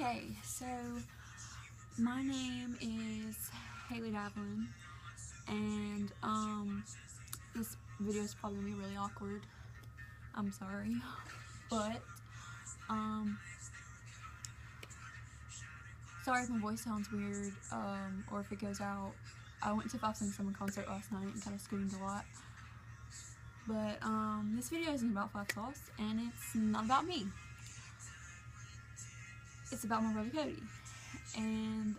Okay, so my name is legithaleydav, and this video is probably gonna be really awkward. I'm sorry, but sorry if my voice sounds weird, or if it goes out. I went to 5 Summer concert last night and kind of screamed a lot. But this video isn't about 5 Sauce, and it's not about me. It's about my brother Cody. And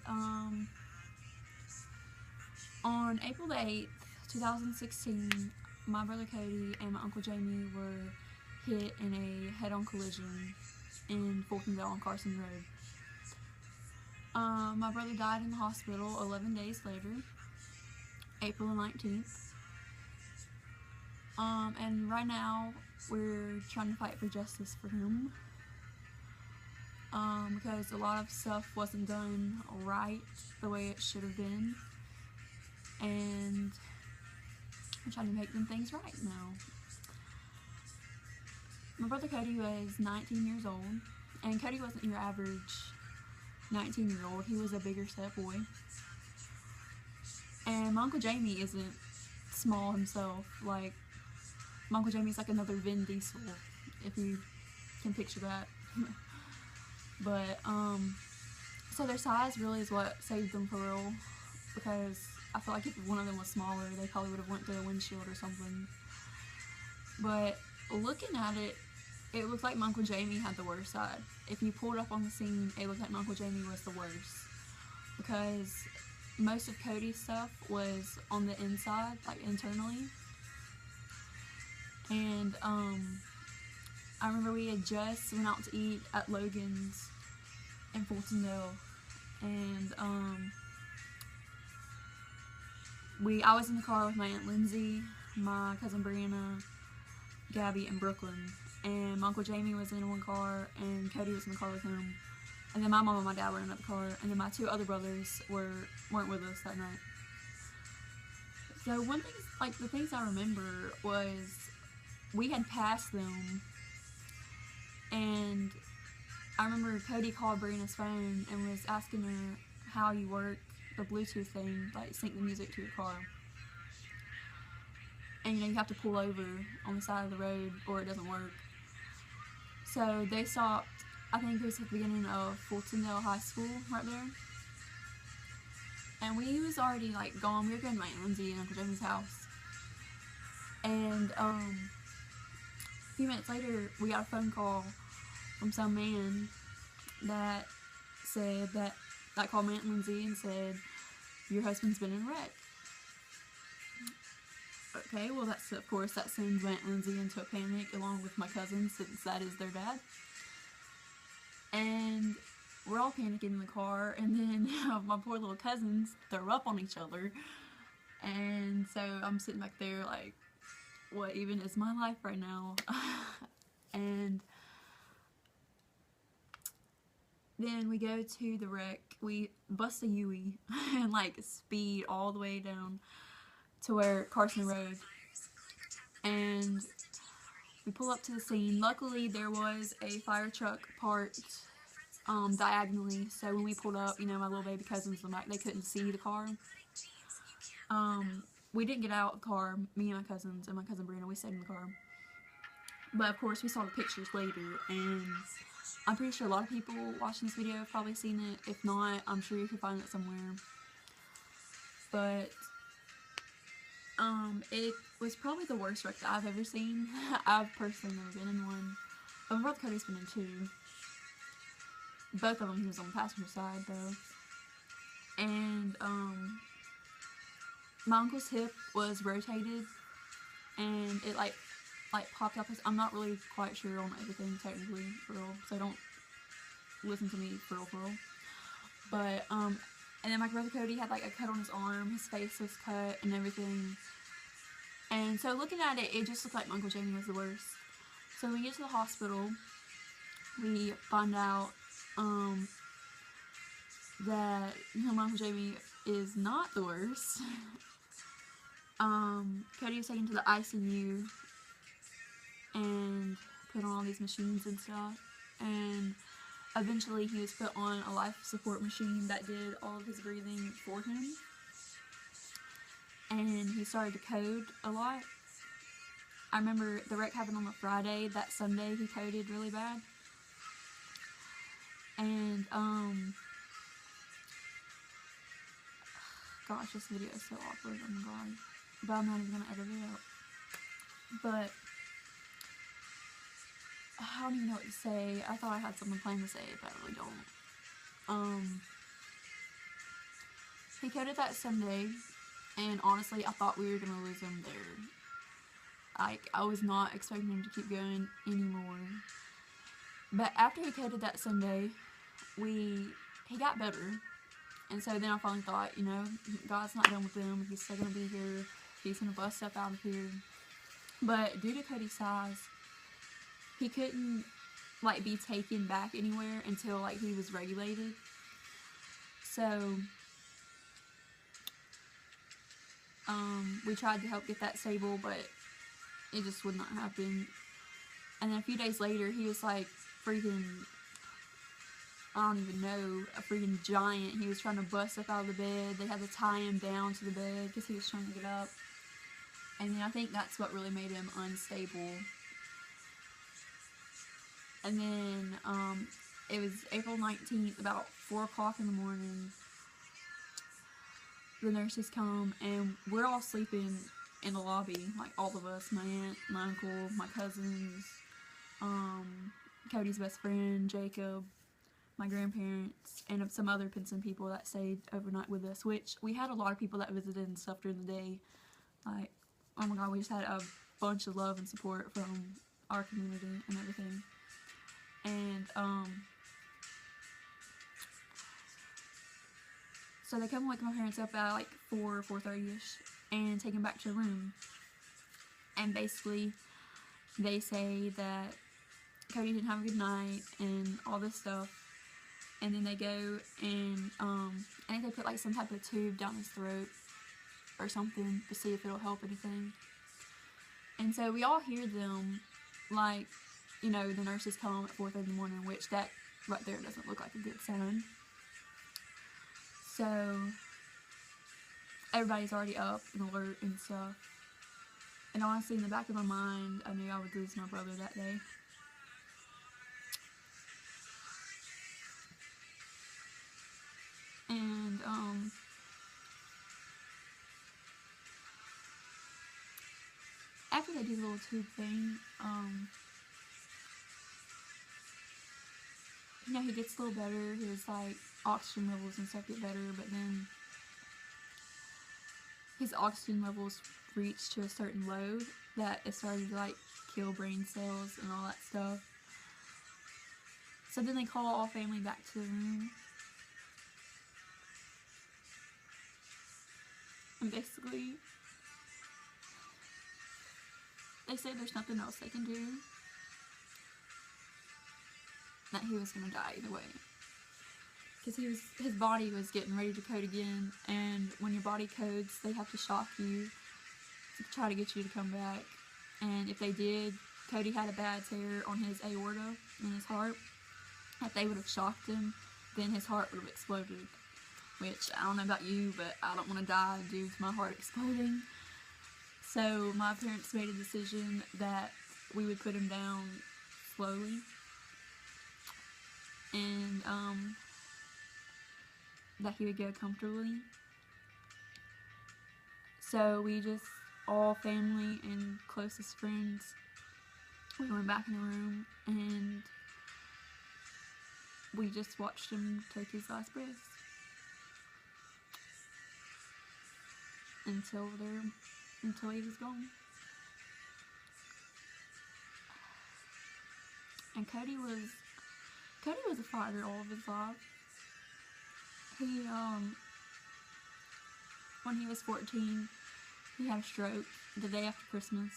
on April the 8th, 2016, my brother Cody and my Uncle Jamie were hit in a head-on collision in Fultonville on Carson Road. My brother died in the hospital 11 days later, April the 19th. And right now, we're trying to fight for justice for him. Because a lot of stuff wasn't done right the way it should have been. And I'm trying to make them things right now. My brother Cody was 19 years old. And Cody wasn't your average 19-year-old. He was a bigger set boy. And my Uncle Jamie isn't small himself. Like, my Uncle Jamie's like another Vin Diesel, if you can picture that. But, so their size really is what saved them for real, because I feel like if one of them was smaller, they probably would have went through a windshield or something. But looking at it, it looked like my Uncle Jamie had the worst side. If you pulled up on the scene, it looked like my Uncle Jamie was the worst, because most of Cody's stuff was on the inside, like internally. And, I remember we had just went out to eat at Logan's in Fultonville, and I was in the car with my Aunt Lindsay, my cousin Brianna, Gabby, and Brooklyn, and my Uncle Jamie was in one car, and Cody was in the car with him, and then my mom and my dad were in another car, and then my 2 other brothers weren't with us that night. So one thing, like the things I remember was we had passed them. And I remember Cody called Brianna's phone and was asking her how you work the Bluetooth thing, like sync the music to your car. And you know, you have to pull over on the side of the road or it doesn't work. So they stopped, I think it was at the beginning of Fultonville High School right there. And we was already like gone. We were going to my Aunt Lindsay and Uncle Jamie's house. And a few minutes later, we got a phone call from some man that said that called my Aunt Lindsay and said, your husband's been in a wreck. Okay, well that's, of course, that sends my Aunt Lindsay into a panic along with my cousin, since that is their dad. And we're all panicking in the car, and then my poor little cousins throw up on each other. And so I'm sitting back there like, what even is my life right now? And then we go to the wreck, we bust a Yui and like speed all the way down to where Carson Road, and we pull up to the scene. Luckily there was a fire truck parked diagonally, so when we pulled up, you know, my little baby cousins in the back, they couldn't see the car. We didn't get out of the car, me and my cousins and my cousin Brianna, we stayed in the car. But of course we saw the pictures later, and I'm pretty sure a lot of people watching this video have probably seen it. If not, I'm sure you can find it somewhere. But it was probably the worst wreck that I've ever seen. I've personally never been in one. But my brother Cody's been in 2. Both of them he was on the passenger side though. And my uncle's hip was rotated, and it like popped up. I'm not really quite sure on everything technically, for real, so don't listen to me for real. But and then my brother Cody had like a cut on his arm, his face was cut and everything. And so looking at it, it just looked like my Uncle Jamie was the worst. So we get to the hospital, we find out that, you know, my Uncle Jamie is not the worst. Cody was taken to the ICU and put on all these machines and stuff, and eventually he was put on a life support machine that did all of his breathing for him. And he started to code a lot. I remember the wreck happened on a Friday. That Sunday he coded really bad. And, gosh, this video is so awkward, oh my god. But I'm not even gonna edit it out. But, I don't even know what to say. I thought I had something planned to say, but I really don't. He coded that Sunday, and honestly, I thought we were gonna lose him there. Like, I was not expecting him to keep going anymore. But after he coded that Sunday, he got better. And so then I finally thought, you know, God's not done with him. He's still going to be here. He's going to bust stuff out of here. But due to Cody's size, he couldn't, like, be taken back anywhere until, like, he was regulated. So, we tried to help get that stable, but it just would not happen. And then a few days later, he was, like, freaking, I don't even know, a freaking giant. He was trying to bust up out of the bed. They had to tie him down to the bed because he was trying to get up. And then I think that's what really made him unstable. And then, it was April 19th, about 4 o'clock in the morning. The nurses come, and we're all sleeping in the lobby, like all of us, my aunt, my uncle, my cousins, Cody's best friend, Jacob, my grandparents, and some other Pinson people that stayed overnight with us, which we had a lot of people that visited and stuff during the day. Like, oh my god, we just had a bunch of love and support from our community and everything. And, so they come and wake my parents up at like 4:30ish and take him back to the room. And basically, they say that Cody didn't have a good night and all this stuff. And then they go and, I think they put like some type of tube down his throat or something to see if it'll help anything. And so we all hear them, like, you know, the nurses come at 4:30 in the morning, which that right there doesn't look like a good sign. So, everybody's already up and alert and stuff. And honestly, in the back of my mind, I knew I would lose my brother that day. And, after they do the little tube thing, you know, he gets a little better. His, like, oxygen levels and stuff get better, but then his oxygen levels reached to a certain low that it started to, like, kill brain cells and all that stuff. So then they call all family back to the room. And basically, they say there's nothing else they can do. That he was gonna die either way. Because his body was getting ready to code again, and when your body codes, they have to shock you to try to get you to come back. And if they did, Cody had a bad tear on his aorta in his heart. If they would have shocked him, then his heart would have exploded. Which, I don't know about you, but I don't want to die due to my heart exploding. So my parents made a decision that we would put him down slowly. And, that he would go comfortably. So we just, all family and closest friends, we went back in the room and we just watched him take his last breath. Until he was gone. And Cody was a fighter all of his life. He, when he was 14, he had a stroke the day after Christmas.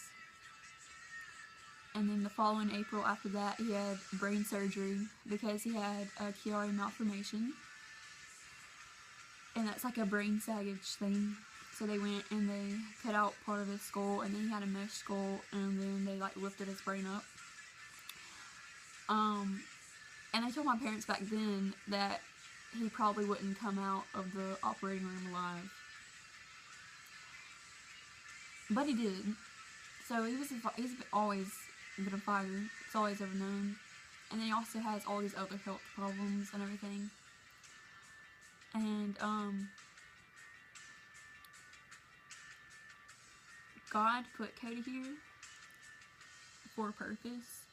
And then the following April after that, he had brain surgery because he had a Chiari malformation. And that's like a brain saggage thing. So they went and they cut out part of his skull, and then he had a mesh skull, and then they like lifted his brain up. And I told my parents back then that he probably wouldn't come out of the operating room alive. But he did. So he's always been a fighter. It's always ever known. And then he also has all these other health problems and everything. And, God put Cody here for a purpose.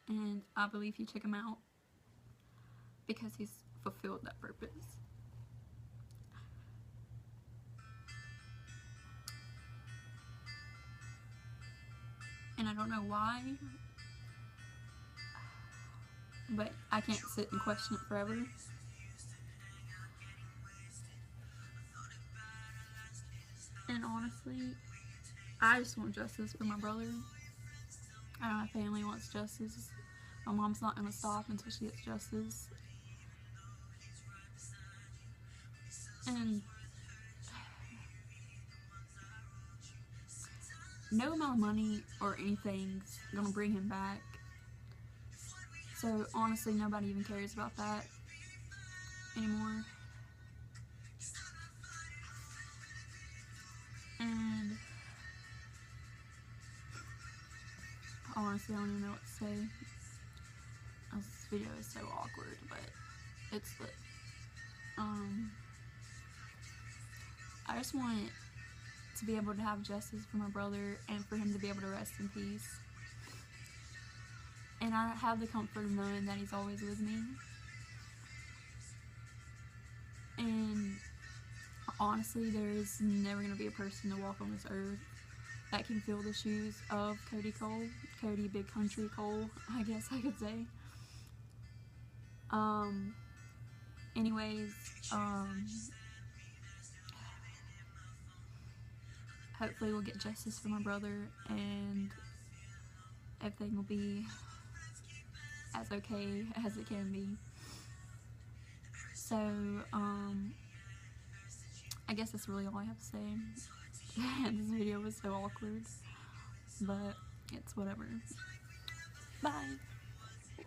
And I believe he took him out because he's fulfilled that purpose. And I don't know why, but I can't sit and question it forever. And honestly, I just want justice for my brother. My family wants justice. My mom's not going to stop until she gets justice. And no amount of money or anything's going to bring him back. So honestly, nobody even cares about that anymore. And honestly, I don't even know what to say. This video is so awkward, but it's lit. I just want to be able to have justice for my brother and for him to be able to rest in peace. And I have the comfort of knowing that he's always with me. And honestly, there is never going to be a person to walk on this earth that can fill the shoes of Cody Cole. Cody Big Country Cole, I guess I could say. Anyways, hopefully we'll get justice for my brother and everything will be as okay as it can be. So, I guess that's really all I have to say. This video was so awkward, but it's whatever. Bye!